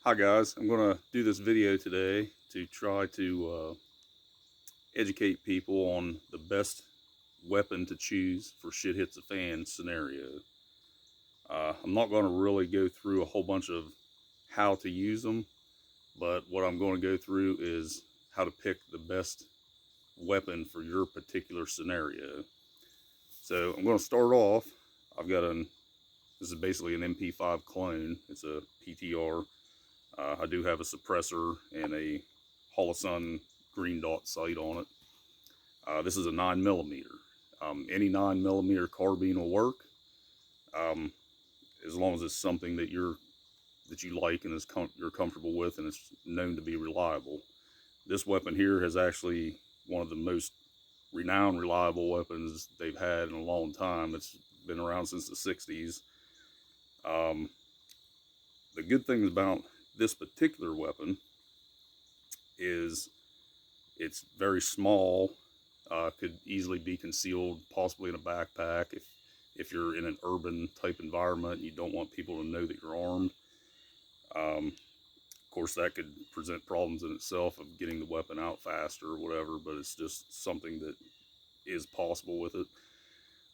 Hi guys, I'm going to do this video today to try to educate people on the best weapon to choose for shit hits the fan scenario. I'm not going to really go through a whole bunch of how to use them, but what I'm going to go through is how to pick the best weapon for your particular scenario. So I'm going to start off. This is basically an MP5 clone. It's a PTR. I do have a suppressor and a Holosun green dot sight on it. This is a 9mm. Any 9mm carbine will work, um, as long as it's something that you like and you're comfortable with and it's known to be reliable. This weapon here is actually one of the most renowned reliable weapons they've had in a long time. It's been around since the 60s. The good thing about this particular weapon is it's very small. Could easily be concealed, possibly in a backpack if you're in an urban type environment and you don't want people to know that you're armed. Of course, that could present problems in itself of getting the weapon out faster or whatever, but it's just something that is possible with it.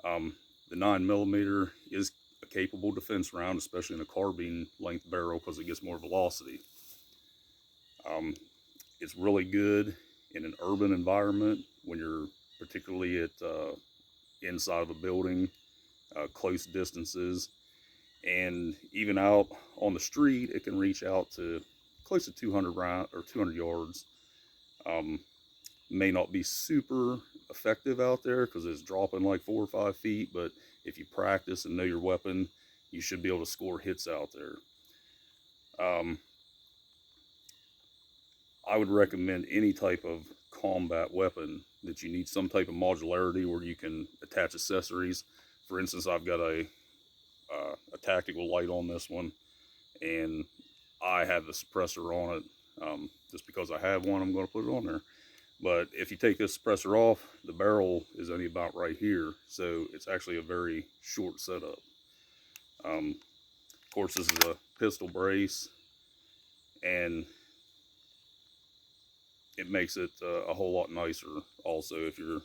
The 9mm is a capable defense round, especially in a carbine length barrel, because it gets more velocity. It's really good in an urban environment when you're particularly at inside of a building, close distances, and even out on the street, it can reach out to close to 200 yards. May not be super effective out there because it's dropping like 4 or 5 feet, but if you practice and know your weapon, you should be able to score hits out there. I would recommend any type of combat weapon that you need some type of modularity where you can attach accessories. For instance, I've got a tactical light on this one, and I have the suppressor on it. Just because I have one, I'm going to put it on there. But if you take this suppressor off, the barrel is only about right here, so it's actually a very short setup. Of course, this is a pistol brace, and it makes it a whole lot nicer. Also, if you're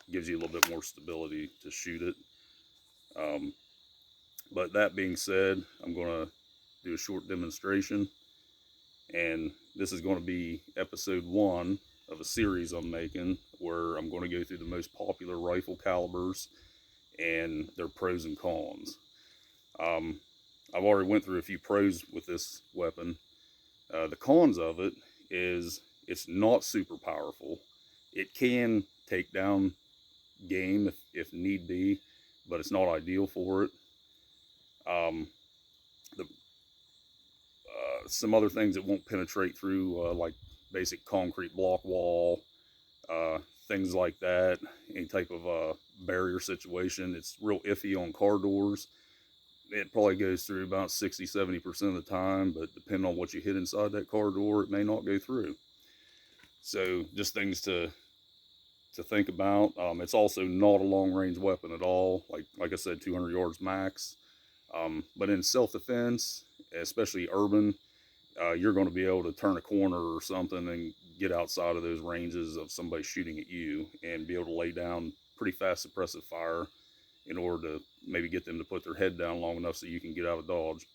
gives you a little bit more stability to shoot it. But that being said, I'm going to do a short demonstration, and this is going to be episode 1 of a series I'm making where I'm going to go through the most popular rifle calibers and their pros and cons. I've already went through a few pros with this weapon. The cons of it is it's not super powerful. It can take down game if need be, but it's not ideal for it. Some other things that won't penetrate through, like basic concrete block wall, things like that. Any type of barrier situation, it's real iffy on car doors. It probably goes through about 60-70% of the time, but depending on what you hit inside that car door, it may not go through. So just things to think about. It's also not a long-range weapon at all. Like I said, 200 yards max. But in self-defense, especially urban, you're going to be able to turn a corner or something and get outside of those ranges of somebody shooting at you and be able to lay down pretty fast suppressive fire in order to maybe get them to put their head down long enough so you can get out of dodge.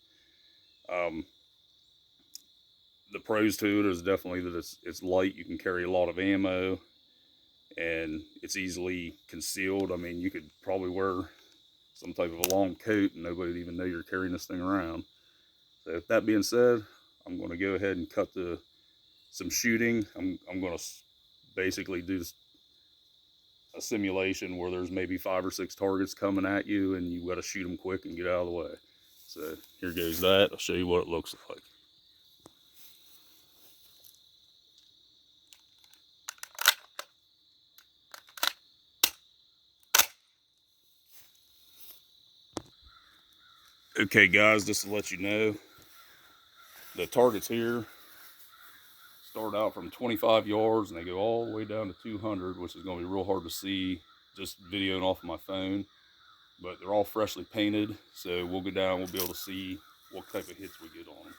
The pros to it is definitely that it's light. You can carry a lot of ammo, and it's easily concealed. I mean, you could probably wear some type of a long coat and nobody would even know you're carrying this thing around. So with that being said, I'm going to go ahead and cut to some shooting. I'm going to basically do a simulation where there's maybe 5 or 6 targets coming at you and you got to shoot them quick and get out of the way. So here goes that. I'll show you what it looks like. Okay guys, just to let you know, the targets here start out from 25 yards and they go all the way down to 200, which is going to be real hard to see just videoing off of my phone. But they're all freshly painted, so we'll go down, we'll be able to see what type of hits we get on them.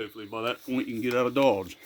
Hopefully by that point you can get out of Dodge.